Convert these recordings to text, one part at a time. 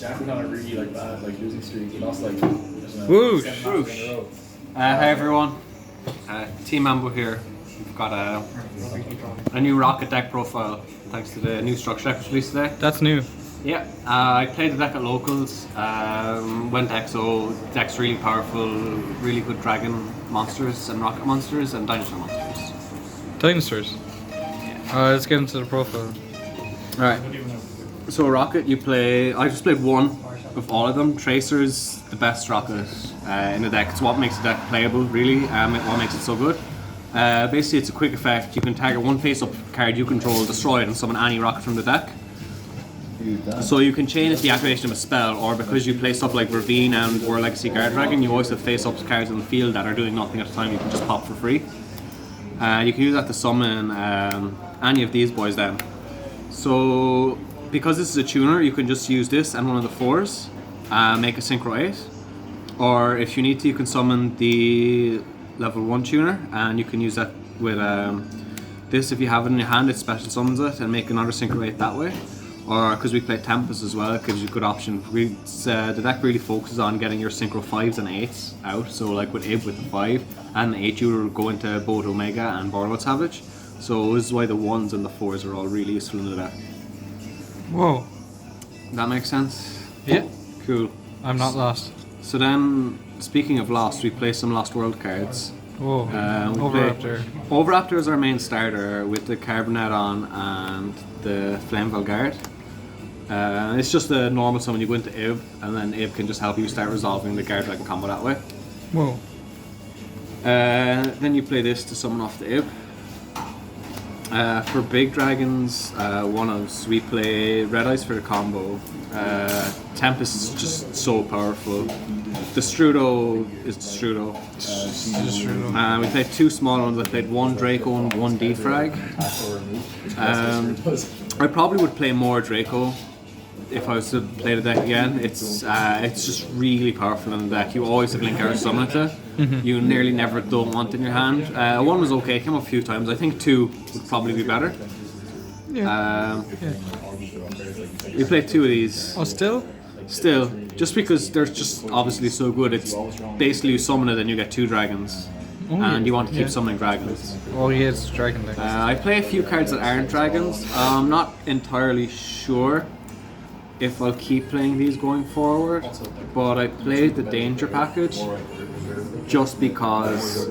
Jack went on a really like bad like losing streak. He lost like Whoosh. 7 matches in a row. Hi everyone, Team Mambo here. We've got a new Rokket deck profile thanks to the new structure deck released today. That's new. Yeah, I played the deck at locals, went EXO, deck's really powerful, really good dragon monsters and rocket monsters and dinosaur monsters. Dinosaurs. Let's get into the profile. Alright, so Rokket you play, I just played one of all of them. Tracer's the best Rocket in the deck. It's what makes the deck playable really, what makes it so good. Basically it's a quick effect, you can target one face-up card you control, destroy it and summon any Rocket from the deck. So you can chain it to the activation of a spell, or because you play stuff like Ravine and War Legacy Guard Dragon, you always have face-up cards in the field that are doing nothing at a time, you can just pop for free. You can use that to summon any of these boys then. So because this is a tuner, you can just use this and one of the 4s, make a Synchro 8. Or if you need to, you can summon the level 1 tuner, and you can use that with this. If you have it in your hand, it special summons it and make another Synchro 8 that way. Or because we play Tempest as well, it gives you a good option. The deck really focuses on getting your Synchro 5s and 8s out. So like with Ib with the 5 and the 8, you will go into both Omega and Borderwood Savage. So this is why the 1s and the 4s are all really useful in the deck. Whoa. That makes sense? Yeah. Cool. I'm not lost. So then, speaking of Lost, we play some Lost World cards. Whoa. Overraptor. Overraptor is our main starter with the Carboneton and the Flame Valgard. It's just a normal summon. You go into Ib, and then Ib can just help you start resolving the Guard Dragon combo that way. Whoa. Then you play this to summon off the Ib. For big dragons, one-ofs, we play Red Eyes for the combo. Tempest is just so powerful. The Strudo is the Strudo. We played 2 small ones. I played 1 Draco and 1 Defrag. I probably would play more Draco if I was to play the deck again. It's just really powerful in the deck. You always have Link Arrow summon it to. You nearly never don't want it in your hand. 1 was okay, came up a few times. I think 2 would probably be better. Yeah. We played 2 of these. Oh, still? Still, just because they're just obviously so good. It's basically you summon it and you get 2 dragons. And you want to keep summoning dragons. Oh yeah, it's dragon deck. I play a few cards that aren't dragons. I'm not entirely sure if I'll keep playing these going forward, but I played the Danger package just because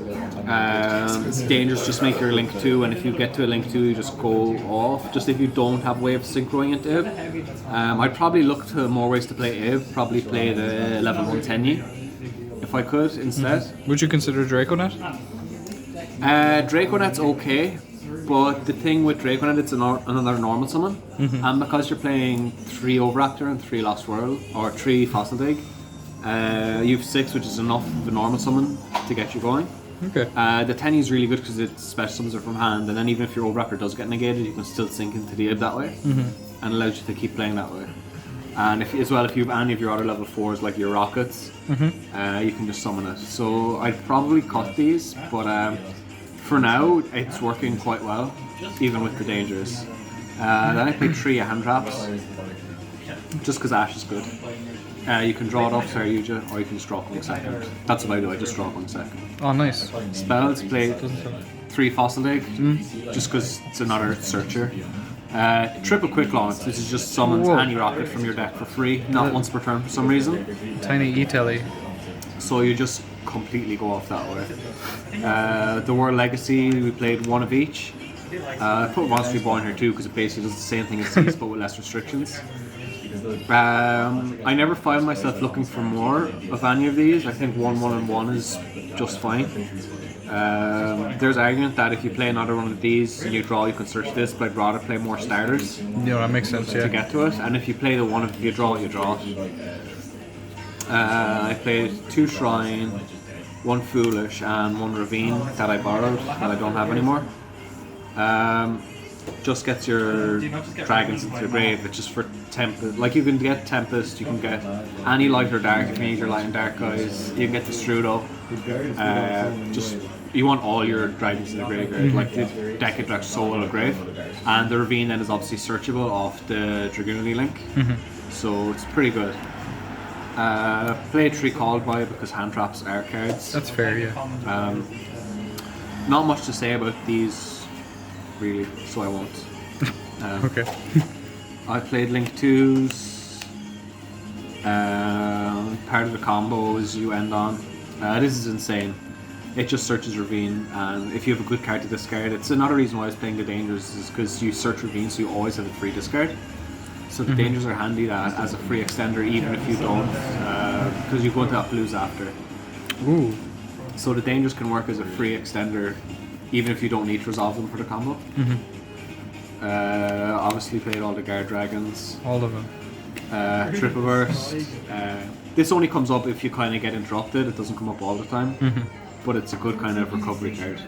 Dangers just make your Link 2, and if you get to a Link 2 you just go off, just if you don't have a way of synchroing into Ib. I'd probably look to more ways to play Ib, probably play the level 1 Tenyi if I could instead. Would you consider Draconet? Draconet's okay, but the thing with Draconet, it's another normal summon, and because you're playing 3 Overraptor and 3 Lost World, or 3 Fossil Dig, you have 6, which is enough of a normal summon to get you going. Okay. The Tenyi is really good because it special summons are from hand, and then even if your Overraptor does get negated, you can still sink into the Ib that way, and allows you to keep playing that way. And if you have any of your other level 4s like your Rockets, you can just summon it. So I'd probably cut these, but for now it's working quite well, even with the Dangers. Then I played 3 hand traps, just because Ash is good. You can draw it off to Yugioh, or you can just draw 1 second. That's what I do, I just draw 1 second. Oh, nice. Spells, play 3 Fossil Dig, just because it's another searcher. Triple Quick Launch, this is just summons any Rocket from your deck for free, not once per turn for some reason. Tiny E-Telly. So you just completely go off that way. The War Legacy, we played 1 of each. I put Monster Reborn here too because it basically does the same thing as these but with less restrictions. I never find myself looking for more of any of these. I think 1, 1 and 1 is just fine. There's argument that if you play another one of these and you draw, you can search this, but I'd rather play more starters. Yeah, that makes sense, yeah. To get to it, and if you play the one, if you draw it, you draw it. I played 2 Shrine, 1 Foolish, and 1 Ravine that I borrowed, that I don't have anymore. Just gets your dragons into the grave. It's just for Tempest. Like you can get Tempest, you can get any light or dark if you need your light and dark guys. You can get the Strudo. Just you want all your dragons in the graveyard. Like the deck interacts so well with grave. And the Ravine then is obviously searchable off the Dragoonly link. so it's pretty good. Played 3 called by because hand traps are cards. That's fair, yeah. Not much to say about these, really, so I won't. Okay. I played Link 2s. Part of the combos you end on. This is insane. It just searches Ravine, and if you have a good card to discard, it's another reason why I was playing the Dangers, is because you search Ravine, so you always have a free discard. So the Dangers are handy that as a free extender, even if you don't, because you go into Appaloosa after. Ooh. So the Dangers can work as a free extender, even if you don't need to resolve them for the combo. Obviously played all the Guard Dragons. All of them. Triple Burst. This only comes up if you kind of get interrupted. It doesn't come up all the time, but it's a good kind of recovery card.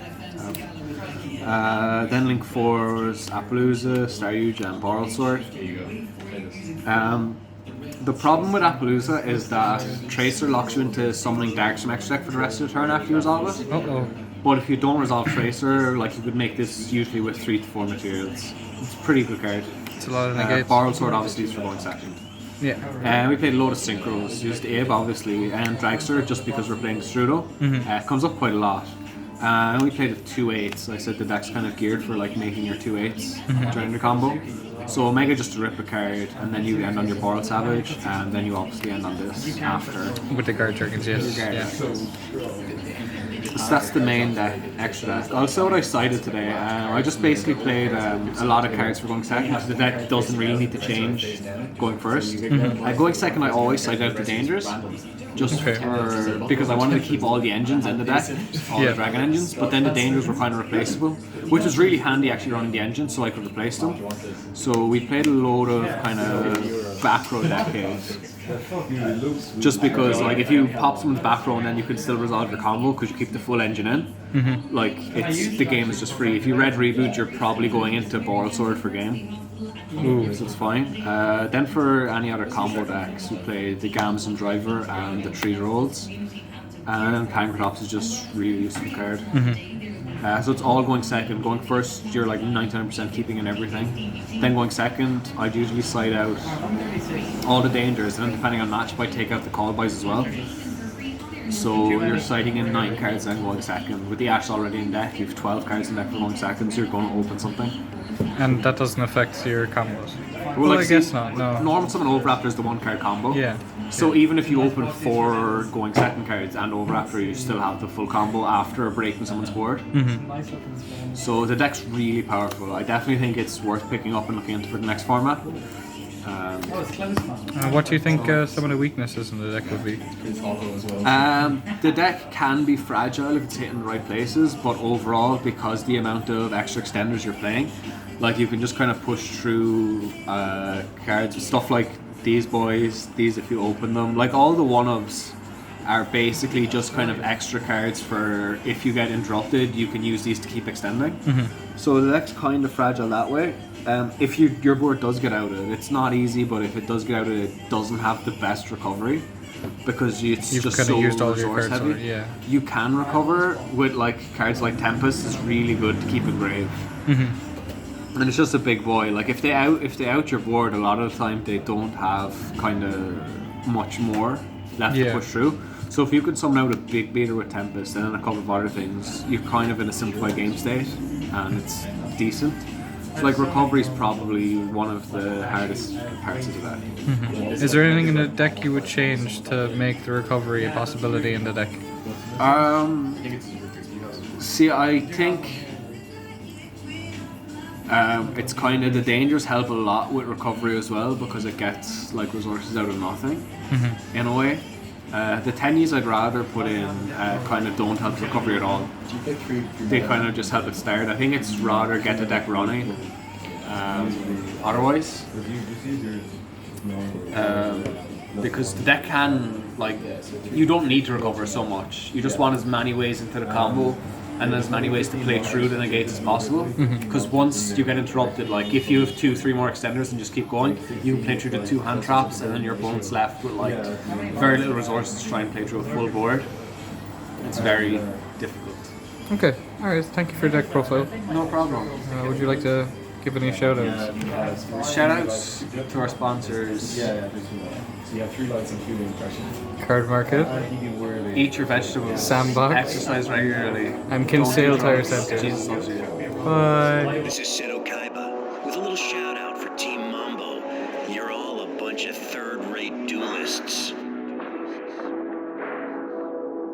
Then Link 4's Appaloosa, Star Yugioh, and Borrowed Sword. The problem with Appaloosa is that Tracer locks you into summoning Darks from extra deck for the rest of the turn after you resolve it. Uh-oh. But if you don't resolve Tracer, like you could make this usually with 3 to 4 materials. It's a pretty good card. It's a lot of negates. Borrowed Sword obviously is for going second. Yeah. We played a load of synchros, used Abe obviously, and Dragster just because we're playing Strudo. Comes up quite a lot. And we played with 2/8s. I said the deck's kind of geared for like making your 2/8s during the combo. So Omega just to rip a card, and then you end on your Borrowed Savage, and then you obviously end on this after. With the Guard Dragons, yes. Yeah. So that's the main deck, extra deck. Also what I sided today, I just basically played a lot of cards for going second, so the deck doesn't really need to change going first. Going second I always side out the Dangers, just for, because I wanted to keep all the engines in the deck, all the Dragon engines, but then the Dangers were kind of replaceable, which was really handy actually running the engines so I could replace them. So we played a load of kind of back row decades. Just because, like, if you pop someone's back row and then you can still resolve your combo because you keep the full engine in, like, the game is just free. If you red reboot, you're probably going into Borrowed Sword for game. So it's fine. Then for any other combo decks, we play the Gamson Driver and the Tree Rolls. And Pancratops is just really useful card. So it's all going second. Going first, you're like 99% keeping in everything. Then going second, I'd usually side out all the Dangers, and then depending on matchup, I take out the call buys as well. So you're siding in 9 cards and going second. With the Ash already in deck, you have 12 cards in deck for going second, so you're going to open something. And that doesn't affect your combos? Well, like, I guess not, no. Normal Summon Overraptor is the 1-card combo. Yeah. So even if you open 4 going second cards and Overraptor, you still have the full combo after breaking someone's board. So the deck's really powerful. I definitely think it's worth picking up and looking into for the next format. What do you think some of the weaknesses in the deck would be? The deck can be fragile if it's hitting the right places, but overall, because the amount of extra extenders you're playing, like you can just kind of push through cards, stuff like these boys, these if you open them, like all the one-ups are basically just kind of extra cards for if you get interrupted, you can use these to keep extending. So the deck's kind of fragile that way. If your board does get out of it, it's not easy, but if it does get out of it, it doesn't have the best recovery because it's You've just kind of so used all your resource cards heavy. already, yeah. You can recover with like cards like Tempest is really good to keep in grave. And it's just a big boy. Like if they out your board, a lot of the time they don't have kind of much more left to push through. So if you could summon out a big beater with Tempest and then a couple of other things, you're kind of in a simplified game state, and it's decent. So like recovery is probably one of the hardest parts of the deck. Is there anything in the deck you would change to make the recovery a possibility in the deck? See, I think it's kind of the Dangers help a lot with recovery as well because it gets like resources out of nothing in a way. The tennies I'd rather put in kind of don't help recovery at all. They kind of just help it start. I think it's rather get the deck running. Otherwise, because the deck can, like, you don't need to recover so much. You just want as many ways into the combo and as many ways to play through the negates as possible. Because once you get interrupted, like if you have 2-3 more extenders and just keep going, you can play through the 2 hand traps, and then your opponent's left with like very little resources to try and play through a full board. It's very difficult. Okay, alright, thank you for your deck profile. No problem. Would you like to Give any shout outs. Shoutouts to our sponsors. Yeah. So you have 3 lights including impression. Card Market. Eat your vegetables. Sandbox. Exercise regularly. And Kinsale Don't do Tire drugs. Centre. Jesus loves you. Bye. This is Seto Kaiba with a little shout out for Team Mambo. You're all a bunch of third-rate duelists.